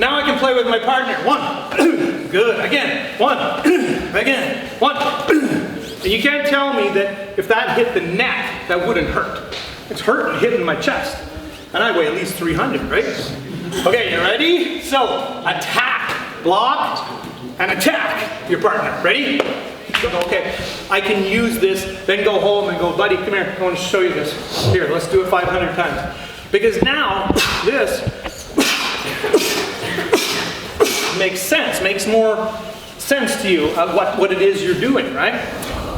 Now I can play with my partner. 1, good, again, 1, again, 1. And you can't tell me that if that hit the neck, that wouldn't hurt. It's hurting, hitting my chest. And I weigh at least 300, right? Okay, you ready? So, attack, block, and attack your partner. Ready? Okay, I can use this, then go home and go, buddy, come here, I want to show you this. Here, let's do it 500 times. Because now, this makes sense, makes more sense to you of what it is you're doing, right?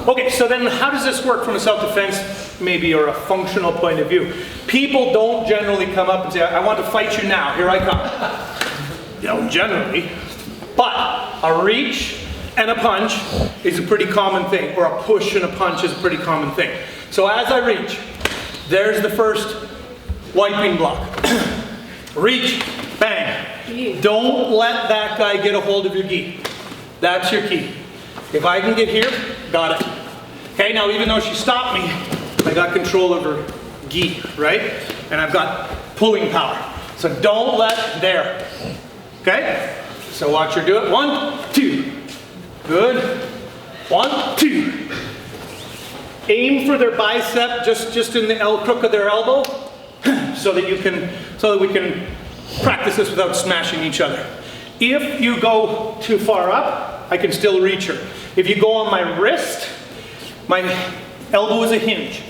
Okay, so then how does this work from a self-defense, maybe, or a functional point of view? People don't generally come up and say, I want to fight you now, here I come. You know, generally. But a reach and a punch is a pretty common thing, or a push and a punch is a pretty common thing. So as I reach, there's the first wiping block. Reach, bang. Don't let that guy get a hold of your gi. That's your key. If I can get here, got it. Okay, now even though she stopped me, I got control of her gi, right? And I've got pulling power. So don't let there. Okay? So watch her do it. 1, 2. Good. 1, 2. Aim for their bicep just in the crook of their elbow, so that we can practice this without smashing each other. If you go too far up, I can still reach her. If you go on my wrist, my elbow is a hinge.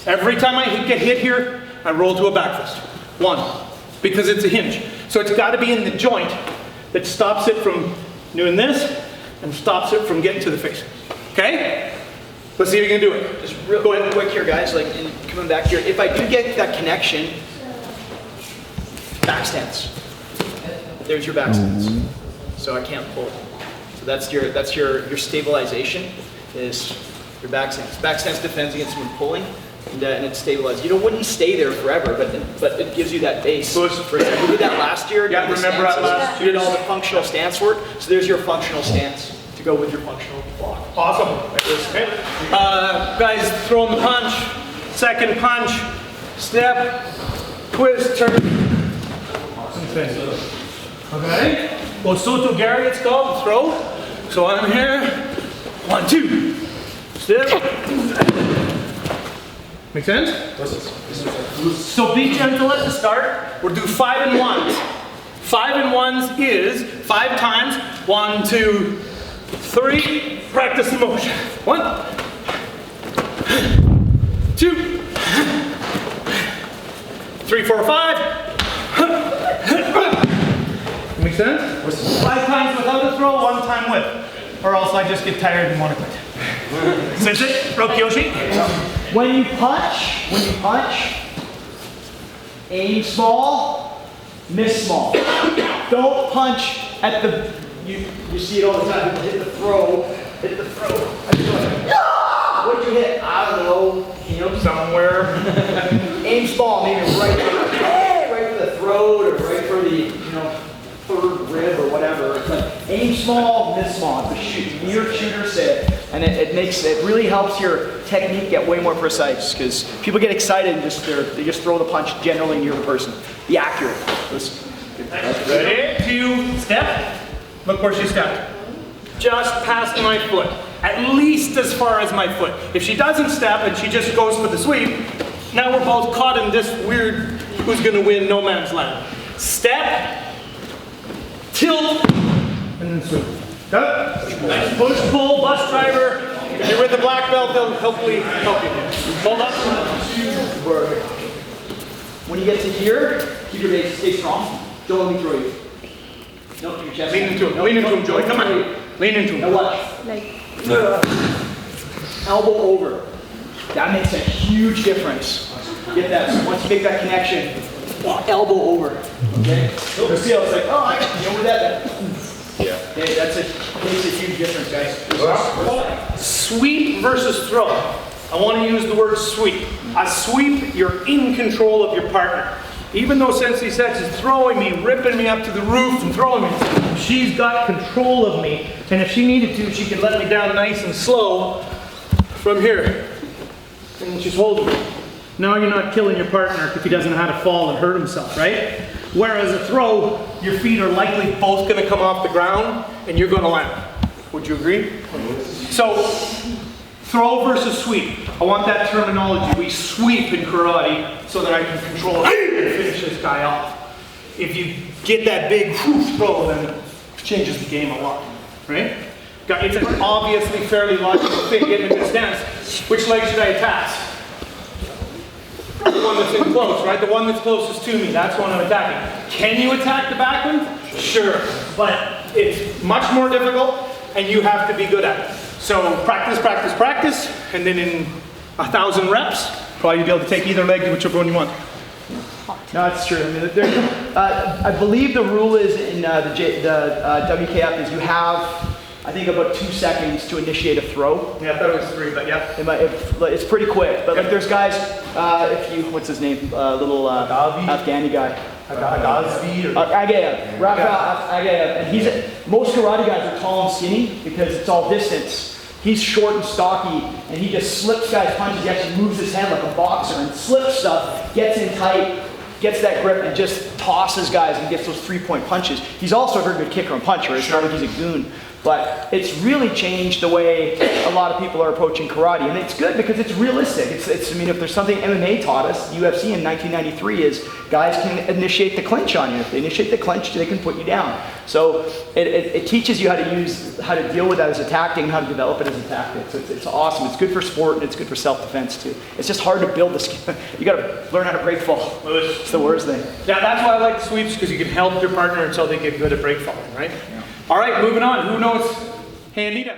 Every time I get hit here, I roll to a back fist. 1, because it's a hinge. So it's got to be in the joint that stops it from doing this and stops it from getting to the face. Okay? Let's see if you can do it. Just real quick here, guys, like coming back here. If I do get that connection, back stance. There's your back stance. So I can't pull. So that's your stabilization is your back stance. Back stance defends against someone pulling, and it stabilizes. You wouldn't stay there forever, but it gives you that base. For example, we did that last year. Yeah, remember that last year? You did all the functional stance work. So there's your functional stance to go with your functional block. Awesome. Okay. Guys, throwing the punch, second punch, step, twist, turn. Okay. Osuto Gary, it's called, throw. So I'm here. 1, 2. Step. Make sense? So be gentle at the start. We'll do 5 and 1s. 5 and 1s is 5 times. 1, 2, 3. Practice the motion. 1, 2, 3, 4, 5. Make sense? 5 times without a throw, 1 time with. Or else I just get tired and want to quit. Sensei, Rokyoshi. When you punch, aim small, miss small. Don't punch at the, you see it all the time, hit the throw. What'd you hit? I don't know, somewhere. Aim small, maybe right for the throat or right for the, third rib or whatever. Aim small, miss small. The near shooter said, and it really helps your technique get way more precise because people get excited and they just throw the punch generally near the person. Be accurate. Ready? 2, step. Look where she stepped. Just past my foot. At least as far as my foot. If she doesn't step and she just goes for the sweep, now we're both caught in this weird who's gonna win no man's land. Step, tilt, and then sweep. Nice push, pull, bus driver. If you're with the black belt, they'll hopefully help you. Hold up. When you get to here, keep your base, stay strong. Don't let me throw you. No, your chest. Lean into him, Joey. Come on. Lean into him. Now watch. Elbow over. That makes a huge difference. Get that. So once you make that connection, elbow over. Okay? You'll see how it's like, oh, I got you over that. Yeah. Okay, makes a huge difference, guys. Sweep versus throw. I want to use the word sweep. A sweep, you're in control of your partner. Even though Sensei Sets is throwing me, ripping me up to the roof and throwing me, she's got control of me. And if she needed to, she could let me down nice and slow from here. And she's holding me. Now you're not killing your partner if he doesn't know how to fall and hurt himself, right? Whereas a throw, your feet are likely both gonna come off the ground and you're gonna land. Would you agree? So, throw versus sweep. I want that terminology. We sweep in karate so that I can control it and finish this guy off. If you get that big throw, then it changes the game a lot, right? It's an obviously fairly logical thing. Get in a good stance. Which leg should I attack? The one that's in close, right? The one that's closest to me, that's the one I'm attacking. Can you attack the back one? Sure, but it's much more difficult and you have to be good at it. So practice, practice, practice, and then in 1,000 reps, probably you'll be able to take either leg to whichever one you want. No, that's true. I mean, I believe the rule is in the WKF is you have, I think, about 2 seconds to initiate a throw. Yeah, I thought it was 3, but yeah. It's pretty quick. But like, there's guys, what's his name? Little Afghani guy. Agazvi or Agayev. Rafael Agayev. And most karate guys are tall and skinny because it's all distance. He's short and stocky, and he just slips guys' punches. He actually moves his hand like a boxer and slips stuff, gets in tight, gets that grip, and just tosses guys and gets those 3-point punches. He's also a very good kicker and puncher. It's not like he's a goon. But it's really changed the way a lot of people are approaching karate. And it's good because it's realistic. I mean, if there's something MMA taught us, UFC in 1993 is guys can initiate the clinch on you. If they initiate the clinch, they can put you down. So it teaches you how to deal with that as a tactic and how to develop it as a tactic. So it's awesome. It's good for sport and it's good for self-defense too. It's just hard to build the skill. You got to learn how to break fall. It's the worst thing. Yeah, that's why I like the sweeps, because you can help your partner until they get good at break falling, right? Yeah. All right, moving on. Who knows handy?